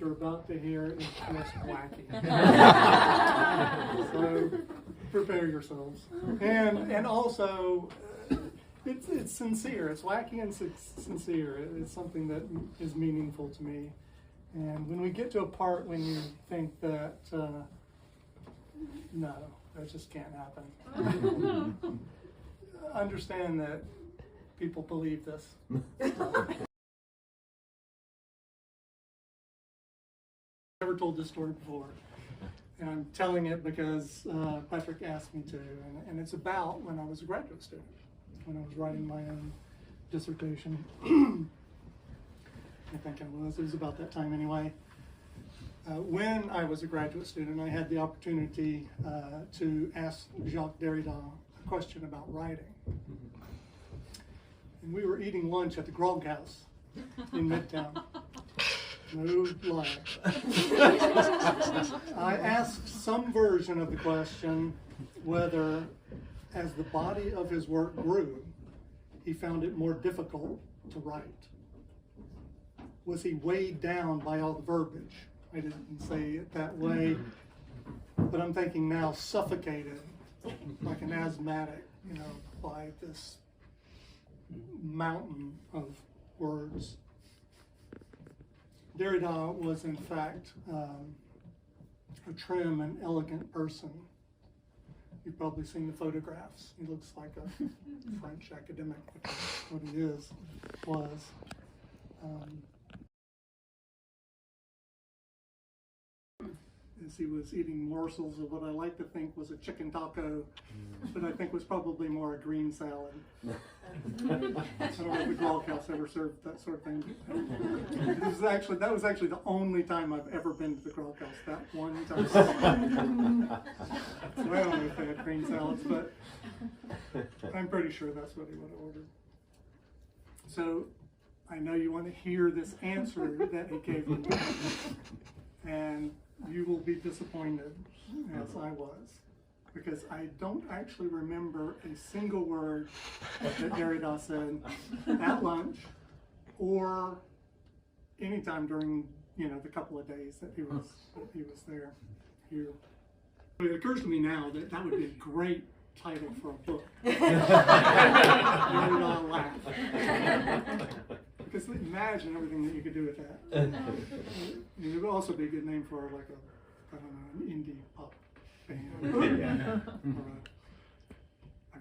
you're about to hear is just wacky. So prepare yourselves. And also, it's sincere. It's wacky and sincere. It's something that is meaningful to me. And when we get to a part when you think that, no, that just can't happen, understand that people believe this. I've never told this story before, and I'm telling it because Patrick asked me to, and it's about when I was a graduate student, when I was writing my own dissertation. I think it was about that time anyway. When I was a graduate student, I had the opportunity to ask Jacques Derrida a question about writing. And we were eating lunch at the Grog House in Midtown. No lie. I asked some version of the question whether, as the body of his work grew, he found it more difficult to write. Was he weighed down by all the verbiage? I didn't say it that way, but I'm thinking now suffocated like an asthmatic, by this mountain of words. Derrida was in fact a trim and elegant person. You've probably seen the photographs. He looks like a French academic, what he was. As he was eating morsels of what I like to think was a chicken taco, but I think was probably more a green salad. I don't know if the Grog House ever served that sort of thing. That was actually the only time I've ever been to the Grog House, that one time. So I don't know if they had green salads, but I'm pretty sure that's what he would have ordered. So I know you want to hear this answer that he gave me, and you will be disappointed, as I was, because I don't actually remember a single word that Derrida said at lunch or anytime during the couple of days that he was there here. It occurs to me now that that would be a great title for a book. Derrida laughed. Because imagine everything that you could do with that. It would also be a good name for an indie pop band. I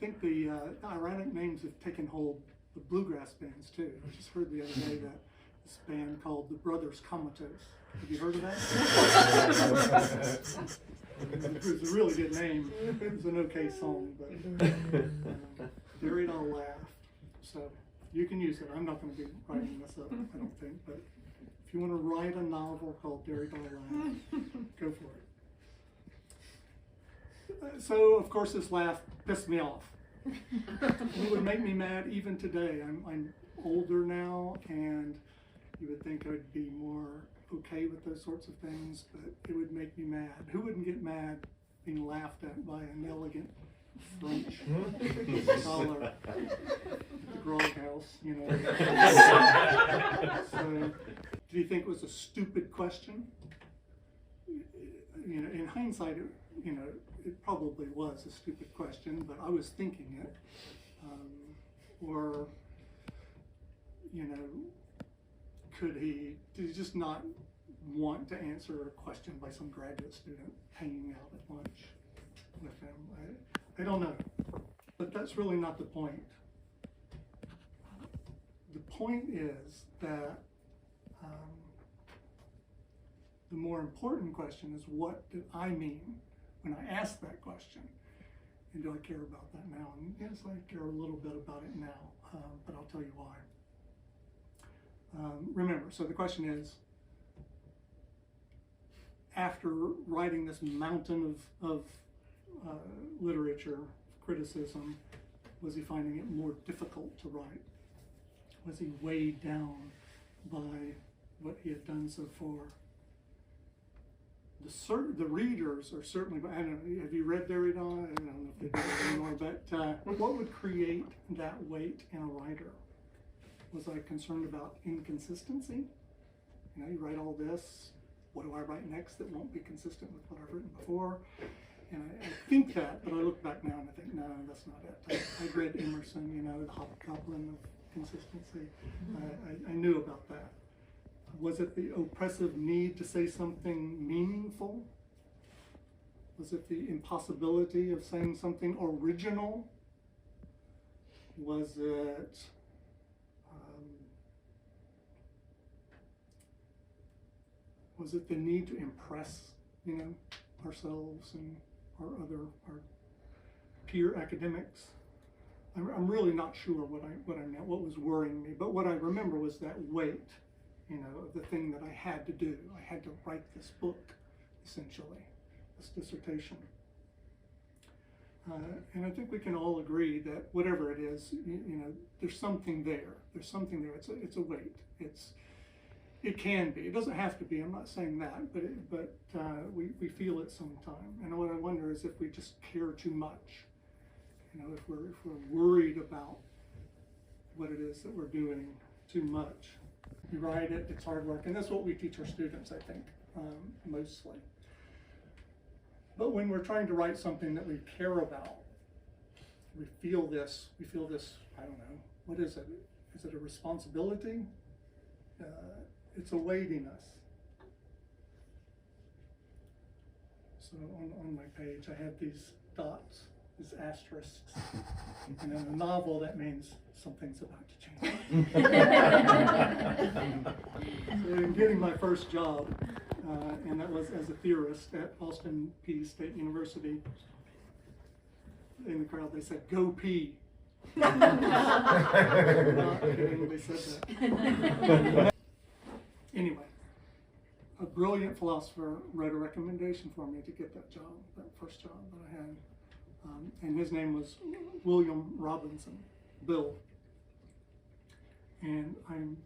think the ironic names have taken hold of bluegrass bands too. I just heard the other day that this band called the Brothers Comatose. Have you heard of that? It was a really good name. It was an okay song, but Derrida laughed. So you can use it. I'm not going to be writing this up, I don't think, but if you want to write a novel called Derrida Laugh, go for it. So, of course, this laugh pissed me off. It would make me mad even today. I'm older now, and you would think I would be more okay with those sorts of things, but it would make me mad. Who wouldn't get mad being laughed at by an elegant French scholar at the Grog House, So, do you think it was a stupid question? In hindsight, it probably was a stupid question, but I was thinking it. Did he just not want to answer a question by some graduate student hanging out at lunch with him? I don't know, but that's really not the point. The point is that the more important question is, what did I mean when I asked that question? And do I care about that now? And yes, I care a little bit about it now, but I'll tell you why. Remember, so the question is, after writing this mountain of literature, criticism, was he finding it more difficult to write? Was he weighed down by what he had done so far? The readers are certainly, I don't know, have you read Derrida? I don't know if they do it anymore, but what would create that weight in a writer? Was I concerned about inconsistency? You know, you write all this, what do I write next that won't be consistent with what I've written before? And I think that, but I look back now and I think, no, that's not it. I read Emerson, you know, the hobgoblin of consistency. I knew about that. Was it the oppressive need to say something meaningful? Was it the impossibility of saying something original? Was it the need to impress, you know, ourselves and our peer academics? I'm really not sure what I meant, what was worrying me, but what I remember was that weight, you know, of the thing that I had to do. I had to write this book, essentially, this dissertation. And I think we can all agree that whatever it is, you know, there's something there. There's something there. It's a weight. It can be. It doesn't have to be. I'm not saying that, but we feel it sometime. And what I wonder is if we just care too much. You know, if we're worried about what it is that we're doing too much. You write it. It's hard work, and that's what we teach our students, I think, mostly. But when we're trying to write something that we care about, we feel this, I don't know, what is it? Is it a responsibility? It's a weightiness. So on my page, I have these dots, these asterisks. And in a novel, that means something's about to change. So in getting my first job, and that was as a theorist at Austin Peay State University. In the crowd, they said, "Go pee." Not kidding, they said that. Anyway, a brilliant philosopher wrote a recommendation for me to get that job, that first job that I had. And his name was William Robinson, Bill. And I'm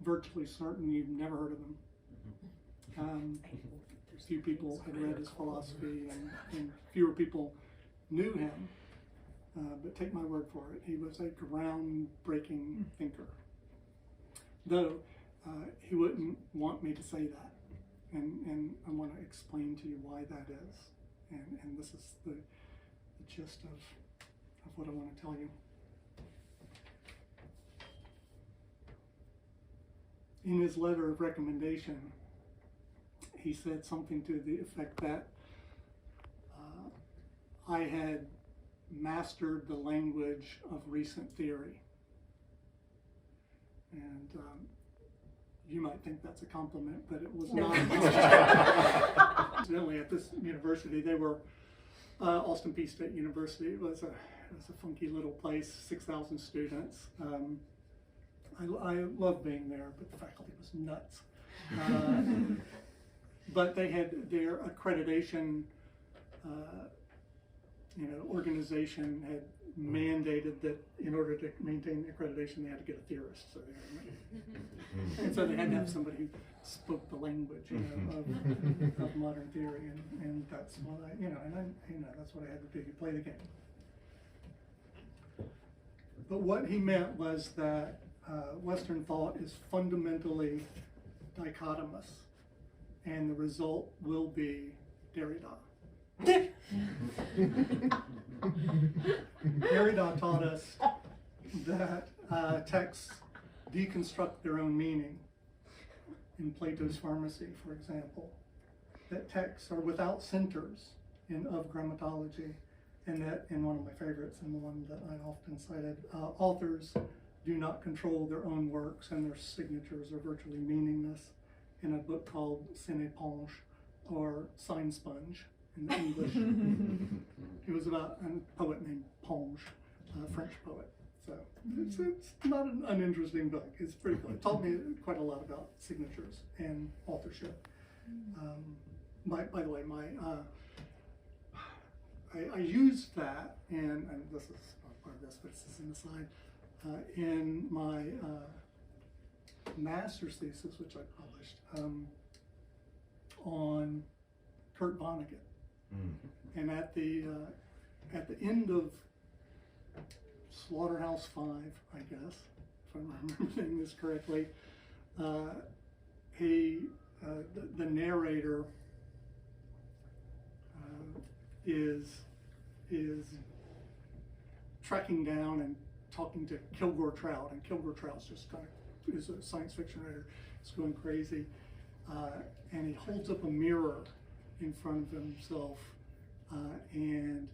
virtually certain you've never heard of him. Few people had read his philosophy, and fewer people knew him. But take my word for it, he was a groundbreaking thinker. Though he wouldn't want me to say that. And I want to explain to you why that is. And this is the gist of what I want to tell you. In his letter of recommendation, he said something to the effect that I had mastered the language of recent theory. And you might think that's a compliment, but it was not. Incidentally, at this university, they were Austin Peay State University. It was a funky little place, 6,000 students. I loved being there, but the faculty was nuts. But they had their accreditation, organization had mandated that in order to maintain accreditation, they had to get a theorist. So and so they had to have somebody who spoke the language, of modern theory, and that's what that's what I had to do. You play the game. But what he meant was that Western thought is fundamentally dichotomous, and the result will be Derrida. Derrida taught us that texts deconstruct their own meaning. In Plato's Pharmacy, for example, that texts are without centers of grammatology, and that, in one of my favorites, and the one that I often cited, authors do not control their own works, and their signatures are virtually meaningless, in a book called Sine Ponge, or Sign Sponge in English. It was about a poet named Ponge, a French poet. So it's not an uninteresting book. It's pretty cool. It taught me quite a lot about signatures and authorship. By the way, I used that, and this is not part of this, but it's an aside, in my master's thesis, which I published, on Kurt Vonnegut. And at the end of Slaughterhouse 5, I guess, if I'm remembering this correctly, the narrator is tracking down and talking to Kilgore Trout, and Kilgore Trout's just kind of is a science fiction writer. He's going crazy, and he holds up a mirror in front of himself, and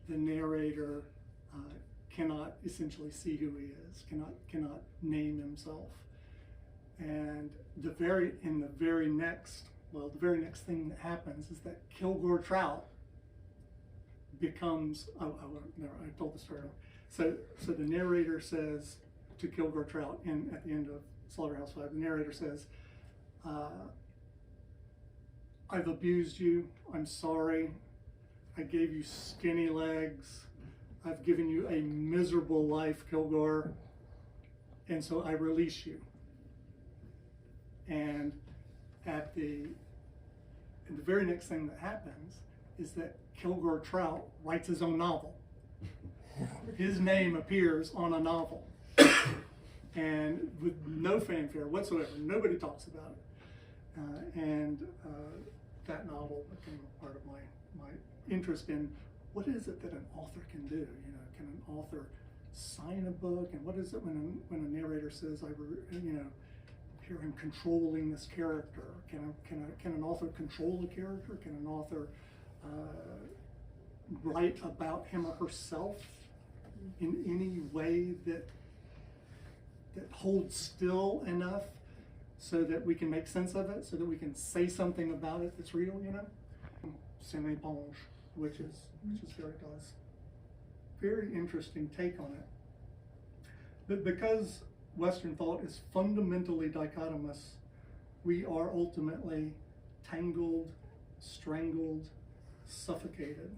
the narrator cannot essentially see who he is, cannot name himself. And the very next thing that happens is that Kilgore Trout becomes, I told the story. So the narrator says to Kilgore Trout at the end of Slaughterhouse-Five, the narrator says, I've abused you, I'm sorry, I gave you skinny legs, I've given you a miserable life, Kilgore, and so I release you. And the very next thing that happens is that Kilgore Trout writes his own novel. His name appears on a novel, and with no fanfare whatsoever. Nobody talks about it. That novel became a part of my interest in what is it that an author can do. Can an author sign a book, and what is it when a narrator says, hear him controlling this character? Can an author control a character? Can an author write about him or herself in any way that holds still enough so that we can make sense of it, so that we can say something about it that's real, Semi-Ponge, which is Derrida's very interesting take on it. But because Western thought is fundamentally dichotomous, we are ultimately tangled, strangled, suffocated,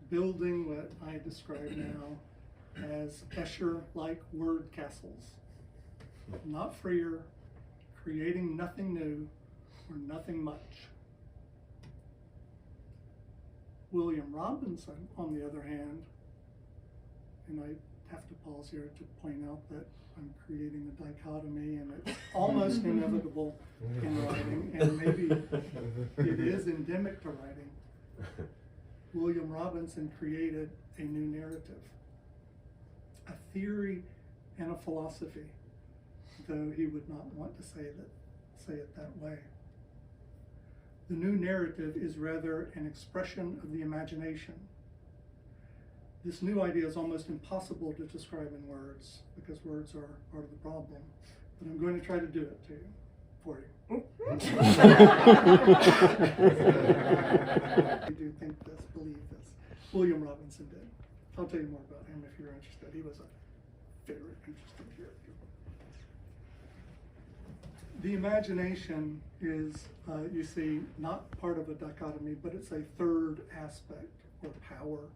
building what I describe now as Escher-like word castles, not freer, creating nothing new or nothing much. William Robinson, on the other hand, and I have to pause here to point out that I'm creating a dichotomy, and it's almost inevitable in writing, and maybe it is endemic to writing. William Robinson created a new narrative, a theory and a philosophy, though he would not want to say it that way. The new narrative is rather an expression of the imagination. This new idea is almost impossible to describe in words, because words are part of the problem, but I'm going to try to do it for you. I do think this, believe this. William Robinson did. I'll tell you more about him if you're interested. He was a very interesting character. The imagination is, you see, not part of a dichotomy, but it's a third aspect or power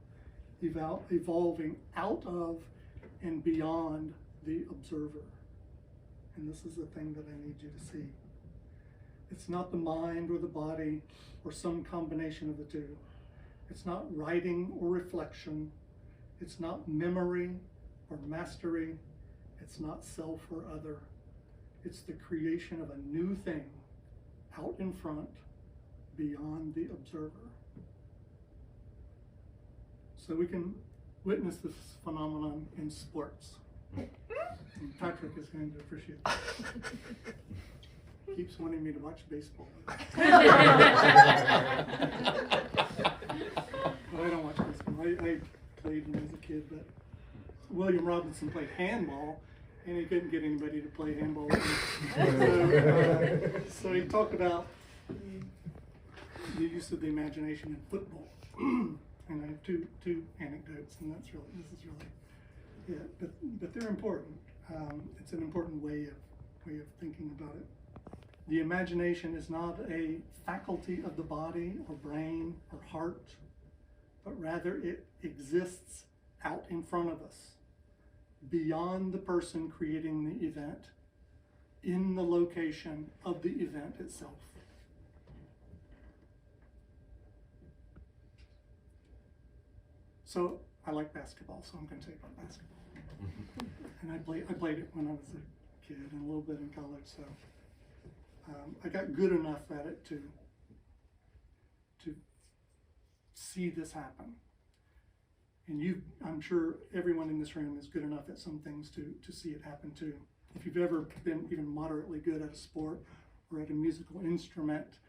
evolving out of and beyond the observer. And this is the thing that I need you to see. It's not the mind or the body or some combination of the two. It's not writing or reflection. It's not memory or mastery. It's not self or other. It's the creation of a new thing out in front, beyond the observer. So we can witness this phenomenon in sports. And Patrick is going to appreciate that. Keeps wanting me to watch baseball. Well, I don't watch baseball. I played when I was a kid, but William Robinson played handball, and he couldn't get anybody to play handball with him. So he talked about the use of the imagination in football. And I have two anecdotes, and this is really it. But they're important. It's an important way of thinking about it. The imagination is not a faculty of the body or brain or heart, but rather it exists out in front of us, beyond the person creating the event, in the location of the event itself. So I like basketball, so I'm going to take on basketball. and I played it when I was a kid and a little bit in college, so I got good enough at it to see this happen. And I'm sure everyone in this room is good enough at some things to see it happen too. If you've ever been even moderately good at a sport or at a musical instrument,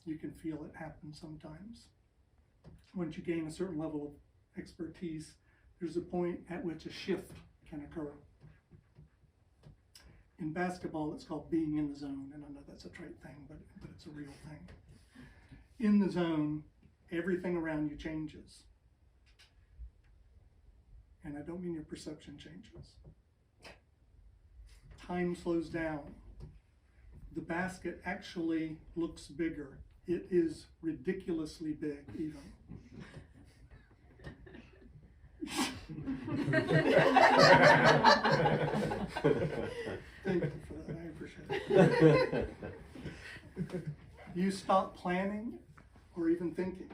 you can feel it happen sometimes. Once you gain a certain level of expertise, there's a point at which a shift can occur. In basketball, it's called being in the zone, and I know that's a trite thing, but it's a real thing. In the zone, everything around you changes. And I don't mean your perception changes. Time slows down. The basket actually looks bigger. It is ridiculously big, even. Thank you for that. I appreciate it. You stop planning or even thinking.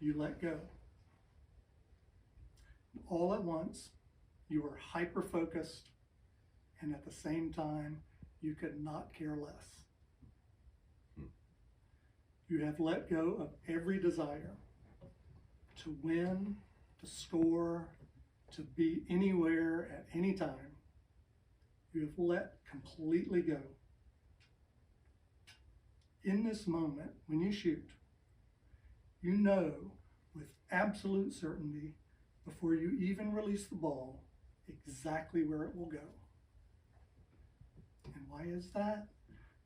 You let go. All at once, you are hyper-focused, and at the same time, you could not care less. You have let go of every desire to win, to score, to be anywhere at any time. You have let completely go. In this moment, when you shoot, you know with absolute certainty, before you even release the ball, exactly where it will go. And why is that?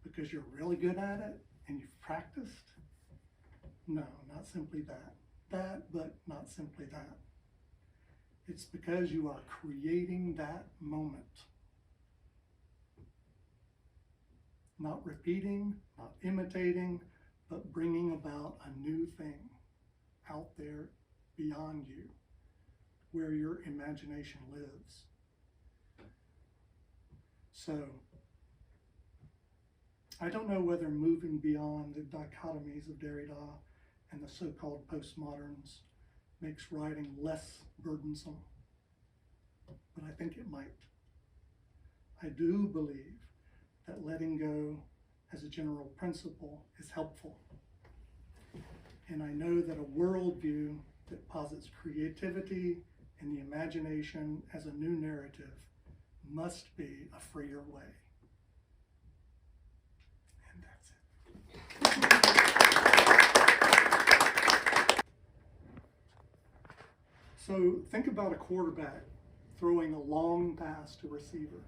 Because you're really good at it and you've practiced? No, not simply that. But not simply that. It's because you are creating that moment. Not repeating, not imitating, but bringing about a new thing out there beyond you, where your imagination lives. So, I don't know whether moving beyond the dichotomies of Derrida and the so-called postmoderns makes writing less burdensome, but I think it might. I do believe that letting go as a general principle is helpful. And I know that a worldview that posits creativity and the imagination as a new narrative must be a freer way. And that's it. So think about a quarterback throwing a long pass to a receiver.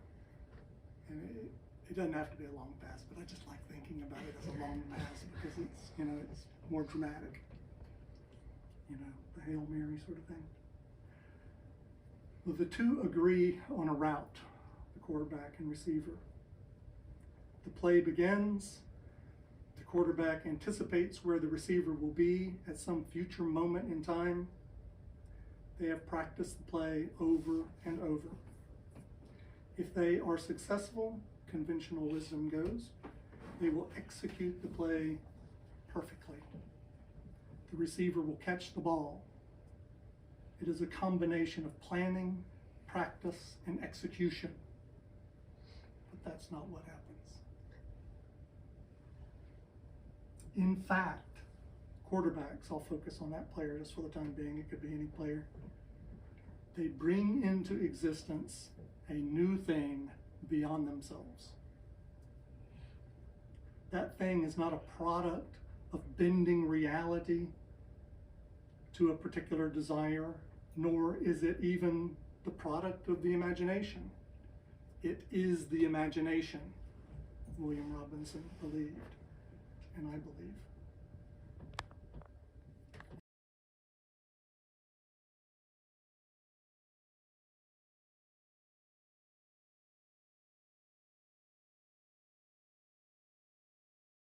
And it doesn't have to be a long pass, but I just like thinking about it as a long pass because it's more dramatic. The Hail Mary sort of thing. Well, the two agree on a route, the quarterback and receiver. The play begins. The quarterback anticipates where the receiver will be at some future moment in time. They have practiced the play over and over. If they are successful, conventional wisdom goes, they will execute the play perfectly. The receiver will catch the ball. It is a combination of planning, practice, and execution. But that's not what happens. In fact, quarterbacks, I'll focus on that player just for the time being, it could be any player. They bring into existence a new thing beyond themselves. That thing is not a product of bending reality to a particular desire, nor is it even the product of the imagination. It is the imagination, William Robinson believed, and I believe.